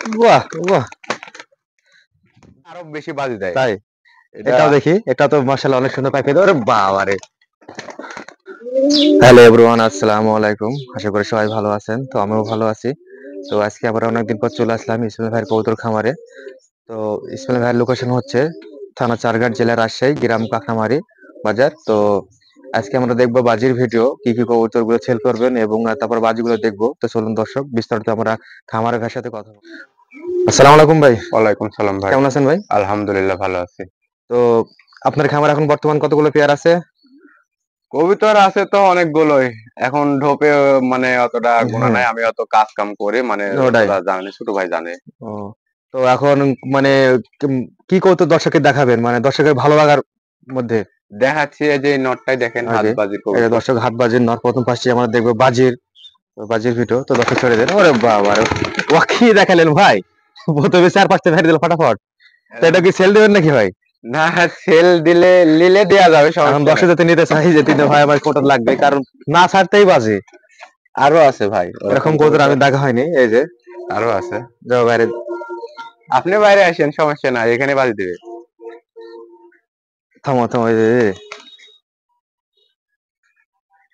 বাহ বাহ, আরো বেশি বাজি দেয়। তাই? এটা এটাও দেখি, এটা তো মাশাআল্লাহ অনেক সুন্দর পাইপে। ওরে বাবারে! হ্যালো এভরিওয়ান, আসসালামু আলাইকুম। আশা করি সবাই ভালো আছেন। তো আমিও ভালো আছি। তো আজকে আবার অনেকদিন পর চলে আসলাম ইসমাইল ভাইয়ের কবুতর খামারে। তো ইসমাইল ভাইয়ের লোকেশন হচ্ছে থানা চারঘাট, জেলা রাজশাহী, গ্রাম কাঁকড়ামারি বাজার। তো আজকে আমরা দেখবো বাজির ভিডিও, কি কি কবুতর গুলো সেল করবেন এবং তারপর বাজিগুলো দেখবো। তো চলুন দর্শক, বিস্তারিত আমরা খামারের ভাইয়ের সাথে কথা বলবো। আসসালামু আলাইকুম ভাই। ওয়ালাইকুম সালাম ভাই। কেমন আছেন ভাই? আলহামদুলিল্লাহ ভালো আছি। তো আপনার খামার এখন বর্তমান কতগুলো পেয়ার আছে? কবুতর আছে তো অনেকগুলোই। এখন ঢোপে মানে অতটা গোনা হ্যাঁ, নাই, আমি অত কাজ কাম করে মানে ওটাই। অতটা জানি, ছোট ভাই জানে। ও, তো এখন মানে কি কৌতুক দর্শকের দেখাবেন, মানে দর্শকের ভালো লাগার মধ্যে? দেখাচ্ছি এই যে এই নটটাই দেখেন, হাত আগে বাজির এই যে কবুতর। দর্শক হাত বাজির নর, প্রথম পাশে আমরা দেখবো বাজির, বাজির ভিডিও। তো দর্শক ছেড়ে দেন। ওরে বাবা রে, ও কি দেখালেন ভাই! প্রথমে 4-5টা ভেড়ে দিল ফটাফট। তো এটা কি সেল দেবেন নাকি ভাই? না, সেল দিলে নিলে দেয়া যাবে, এখন সমস্যা দর্শক নাই। যাতে নিতে চাই যে তিনটে ভাই আমার কোটা লাগবে, কারণ না ছাড়তেই বাজে। আরো আছে ভাই ওরকম এরকম কবুতর আমি কবুতর, দেখা হয়নি। এই যে আরো আছে। যাও বাইরে, আপনি বাইরে আসেন, সমস্যা নাই, এখানে বাজি দিবে। থামো থামো, এই যে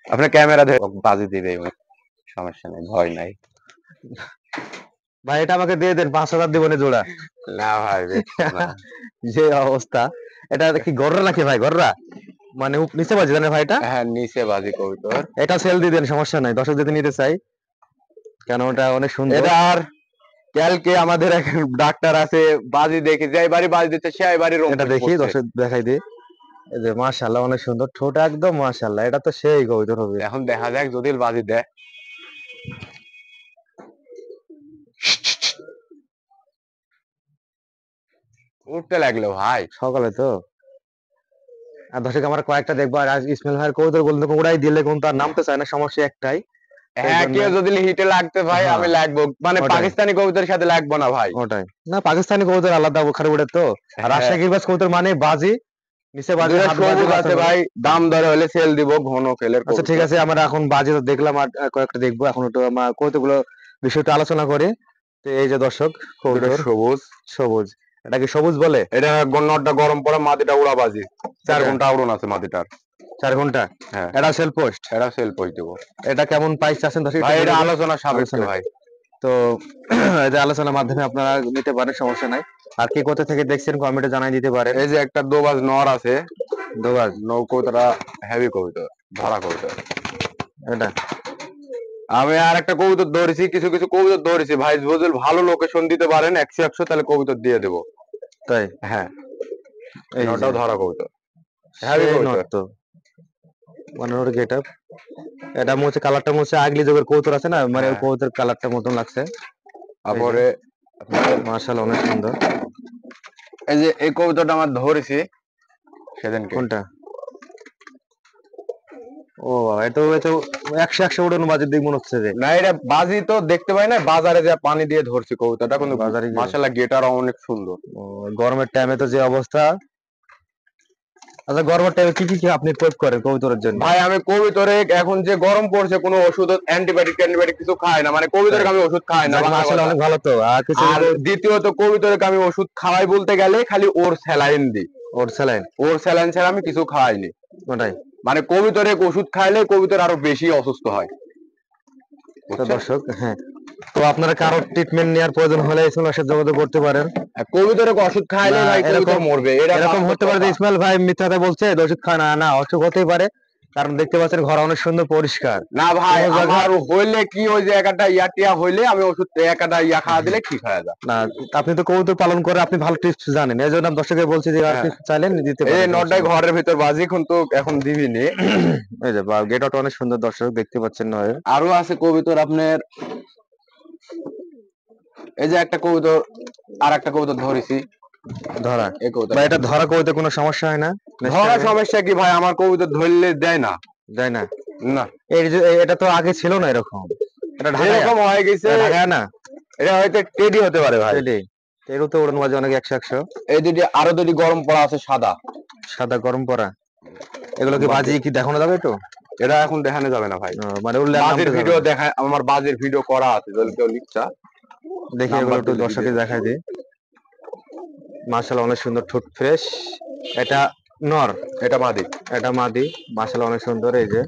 আপনার ক্যামেরা ধরে বাজি দিবে, সমস্যা নাই, ভয় নাই। ভাই এটা আমাকে দিয়ে দেন, 5,000 দিবনে জোড়া। না ভাই, বেচবো না। যে অবস্থা! এটা কি গররা নাকি ভাই? গররা মানে নিচে বাজে জানেন ভাই এটা? হ্যাঁ, নিচে বাজি কবুতর। এটা সেল দিয়ে দেন, সমস্যা নাই, দর্শক যদি নিতে চাই, কেন ওটা অনেক সুন্দর। এটা আর কালকে আমাদের এক ডাক্তার আছে, বাজি দেখে যে বাড়ি বাজি দিচ্ছে সে বাড়ি এটা রংপুর দেখি, পড়ছে। দর্শক দেখাই দিই। এই যে মাশাআল্লাহ অনেক সুন্দর ঠোঁট, একদম মাশাআল্লাহ, এটা তো সেই কবুতর হবে। এখন দেখা যাক যদি বাজি দেয়। উঠতে লাগলো ভাই। সকালে তো। আর দর্শক আমরা কয়েকটা দেখবো, আর আজ ইসমাইল ভাইয়ের কবুতর বলতে উড়াই দিলে কোন তার নামতে চায় না, সমস্যা একটাই। তো এই হ্যাঁ, জন্য কেউ যদি হিটে লাগতে ভাই হ্যাঁ, আমি লাগবো, মানে ওটাই পাকিস্তানি কবুতরের সাথে লাগবো না ভাই। ওটাই। না, পাকিস্তানি কবুতর আলাদা, ওখানে উড়ে তো। আর হ্যাঁ, রাজশাহী গিরবাজ কবুতর মানে বাজি, নিচে বাজি, দুটা হাত বাজি, সবুজ মাথা আছে বাজি। ভাই, দাম দরে হলে সেল দিব, ঘন ফেলের আচ্ছা ঠিক কবুতর। আছে, আমরা এখন বাজি তো দেখলাম, আর কয়েকটা দেখবো। এখন একটু আমরা কৌতুকগুলো বিষয়টা আলোচনা করি। তো এই যে দর্শক, দুটা কবুতর সবুজ। সবুজ, এটা কি সবুজ বলে? এটা নটটা গরম পড়ে, মাটিটা উড়া বাজি, 4 ঘন্টা এটা আউড়ন আছে মাটিটার। 4 ঘন্টা। হ্যাঁ, এটা সেল পোস্ট। এটা সেল পৌঁছে দেবো এটা কেমন প্রাইস আছেন দর্শক ভাই, একটু এটা বলে দেন। আলোচনা সাপেক্ষে আলোচনা, ভাই। তো এই যে আলোচনার মাধ্যমে আপনারা নিতে পারেন, সমস্যা নাই। আর কে কোথা থেকে দেখছেন কমেন্টে জানাই দিতে পারেন। এই যে একটা দোবাজ নর আছে, দোবাজ, নৌকোতরা, হেভি কবুতর, ধরা কবুতর। এটা আমি আর একটা কবুতর ধরেছি, কিছু কিছু কবুতর ধরেছি ভাই, বুঝল ভালো লোকেশন দিতে পারেন 100 তাহলে কবুতর দিয়ে দেবো। তাই? হ্যাঁ, এই যে নটাও ধরা কবুতর, হেভি সেই নট কবুতর। তো, মানে ওর গেট আপ, এটা মনে হচ্ছে কালারটা মনে হচ্ছে আগলি যুগের কবুতর আছে না, মানে ওই হ্যাঁ, কবুতর কালারটা মতন লাগছে। এই যে তারপরে মার্শাল অনেক সুন্দর। এই যে এই কবুতরটা আমার ধরেছি সেদিনকে। কোনটা? ও বাবা, এটা 100 উড়ানো বাজেট দিক মনে হচ্ছে যে। না, এটা বাজি তো দেখতে পাই না, বাজারে যা পানি দিয়ে ধরছি কবুতরটা, কিন্তু বাজারে গিয়ে মাশাআল্লাহ গেটার অনেক সুন্দর। ও, গরমের টাইমে তো যে অবস্থা। আচ্ছা, গরমের টাইমে কি কি আপনি প্রয়োগ করেন কবুতরের জন্য? ভাই আমি কবুতরে এখন যে গরম পড়ছে, কোনো ওষুধ অ্যান্টিবায়োটিক ট্যান্টিবায়োটিক কিছু খাই না, মানে কবুতরকে তাই? আমি ওষুধ খাই না, যাক বাংলা মাশাআল্লাহ, কথা। অনেক ভালো তো। আর কিছু আর দ্বিতীয়ত কবুতরকে আমি ওষুধ খাওয়াই বলতে গেলে খালি ওর স্যালাইন দিই। ওর স্যালাইন, ওর স্যালাইন ছাড়া আমি কিছু খাওয়াইনি। ওটাই। মানে কবুতরে ওষুধ খাইলে কবুতর আরো বেশি অসুস্থ হয়, তো বুঝছেন। দর্শক, হ্যাঁ, তো আপনারা কারো ট্রিটমেন্ট নেওয়ার প্রয়োজন হলে ইসমাইলের সাথে যোগাযোগ করতে পারেন। আর কবুতরে ওষুধ না খাইলে ভাই কবুতর এরকম, মরবে, এটা এরকম বাস্তব হতে পারে যে কথা। ইসমাইল ভাই মিথ্যা কথা বলছে, ওষুধ খায় না, না অসুখ হতেই পারে, কারণ দেখতে পাচ্ছেন ঘর অনেক সুন্দর পরিষ্কার। না ভাই, কোনো জায়গা আমার হইলে কি ওই যে একটা ইয়াটিয়া হইলে আমি ওষুধ একটা ইয়া খাওয়া দিলে ঠিক হয়ে যায়। না, আপনি তো কবুতর পালন করে আপনি ভালো টিপস জানেন, এই জন্য আমি দর্শকের বলছি যে আপনি হ্যাঁ, চাইলেন দিতে এই যে পারেন, সমস্যা নটাই নেই। ঘরের ভিতর বাজি, কিন্তু এখন দিবিনি। এই যে গেট আউট অনেক সুন্দর, দর্শক দেখতে পাচ্ছেন নয়। আরো আছে কবুতর আপনার, এই যে একটা কবুতর, আর একটা কবুতর ধরেছি। ধরা, এই বা কবুতরটা এটা ধরা কবুতর কোনো সমস্যা হয় না নেক্সট ধরা টাইমে? সমস্যা কি ভাই, আমার কবুতর ধরলে দেয় না। যায় না? না, এই যে এটা তো আগে ছিল না এরকম, এটা ঢাকায়া, এরকম হয়ে গেছে। এটা ঢাকায়া না? এটা হয়তো টেডি হতে পারে ভাই। টেডি, এরও তো উড়ান বাজে অনেক 100 এই দুটি, আরো দুটি গরম পড়া আছে সাদা। সাদা গরম পরা, এগুলো কি বাকি বাজি কি দেখানো যাবে একটু? এটা এখন দেখানো যাবে না ভাই। মানে উড়লে আর বাজের নামতে যাবে ভিডিও না। দেখায়, আমার বাজের ভিডিও করা আছে, যদি কেউ লিখছা দেখি এগুলো নাম্বার একটু দিলে দর্শককে দিয়ে দেব। দেখাই দিই। মাশাআল্লাহ অনেক সুন্দর, ঠোঁট ফ্রেশ। এটা নর, এটা মাদি। এটা মাদি। মাশাআল্লাহ অনেক সুন্দর। এই যে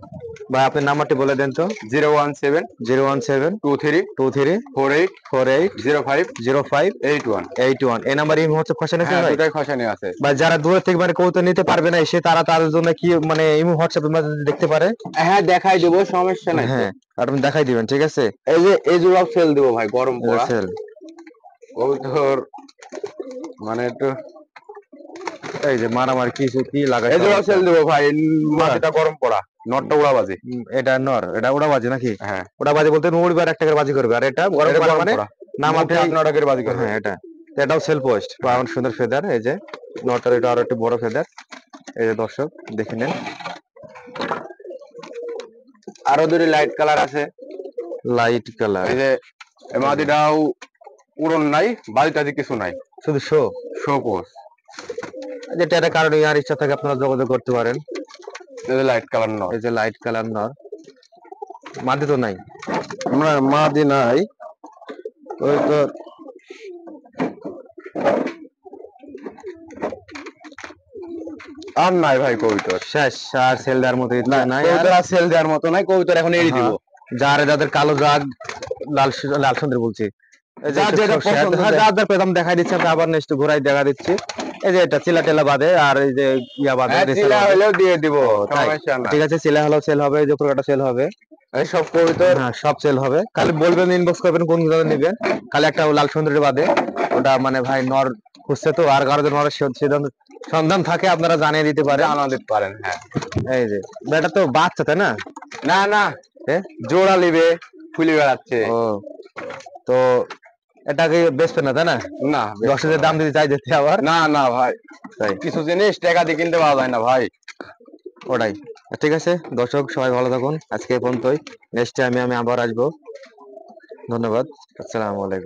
ভাই আপনার নাম্বারটি বলে দেন তো। 017 017 23 23 48 48 05 05 81। 81। এই নাম্বার ইমো হোয়াটসঅ্যাপ খোঁজা আছে হ্যাঁ, ভাই? দুটাই খসানি আছে। বা যারা দূর থেকে মানে কবুতর নিতে পারবে না এসে, তারা তাদের জন্য কি মানে ইমো হোয়াটসঅ্যাপ দেখতে পারে? হ্যাঁ, দেখাই দেবো, সমস্যা নাই তো। হ্যাঁ, আর আপনি দেখাই দিবেন, ঠিক আছে? এই যে এই জোড়াও সেল দেবো ভাই, গরম এই যে পড়া সেল। কবুতর, মানে একটু। এই যে মারামারি কিছু কি এই লাগাইছে জোড়াও অবস্থা। সেল দেবো ভাই, মাটিটা গরম পড়া, নটটা উড়াবাজি। এটা নর, এটা উড়াবাজি নাকি? হ্যাঁ, উড়াবাজি বলতে উড়বে আর একটা করে বাজি করবে, আর এটা গরম এটা পাড়া গরম মানে পড়া, নামাতেই। 8-9 টাকার বাজি করবে। হ্যাঁ, এটাও সেল পোস্ট। অনেক সুন্দর ফেদার। এই যে নটার এটা আরো একটু বড় ফেদার। এই যে দর্শক দেখে নেন। আরো দুটি লাইট কালার আছে। Light colour. এই যে এই মাদিটাও উড়ন নাই, বাজি টাজি কিছু নাই, শুধু শো। শো পোস। যেটা একটা কারণে আর ইচ্ছা থাকে আপনারা যোগাযোগ করতে পারেন। এই যে লাইট কালার নর। এই যে লাইট কালার নর। মাদি তো নাই। আমরা মাদি নাই, ওই তো আর নাই ভাই কবুতর। শেষ, আর সেল দেওয়ার মতো না, ইচ্ছা নাই আর। কবুতর আর সেল দেওয়ার মতো নাই, কবুতর এখন এড়িয়ে দিব। হ্যাঁ, যাদের কালো জাগ, লাল সুন্দর বলছি। এই যে যার একটু যেটা পছন্দ হ্যাঁ, দেখ। যার পেতাম দেখাই দিচ্ছি, আমি আবার নেক্সট ঘুরাই দেখা দিচ্ছি। এই যে এটা চিলা টেলা বাদে, আর এই যে ইয়া বাদে, হ্যাঁ, রেসার চিলা বাদে। হলেও দিয়ে দিব, ও তাই, সমস্যা নাই। ঠিক আছে। চিলা হলেও সেল হবে, এই যে পুরোটা সেল হবে। এই সব কবুতর। হ্যাঁ, সব সেল হবে। খালি বলবেন, ইনবক্স করবেন কোন গুলো নেবেন। খালি একটা লাল সুন্দরী বাদে, ওটা মানে ভাই নর খুঁজছে তো, আর কারো যদি নরের সন্ধান থাকে আপনারা জানিয়ে দিতে পারেন। জানা দিতে পারেন, হ্যাঁ। এই যে এটা তো বাচ্চা, তাই না? না না, এ? জোড়া লিবে, ফুলি বেড়াচ্ছে। ও, তো এটাকে বেচবে না, তাই না? না, 10,000 দাম দিতে চাই যেতে আবার। না না ভাই, তাই, কিছু জিনিস টাকা দিয়ে কিনতে পাওয়া যায় না ভাই। ওটাই। ঠিক আছে দর্শক, সবাই ভালো থাকুন। আজকে এই পর্যন্তই। নেক্সট টাইমে আমি আবার আসবো। ধন্যবাদ। আসসালামু আলাইকুম।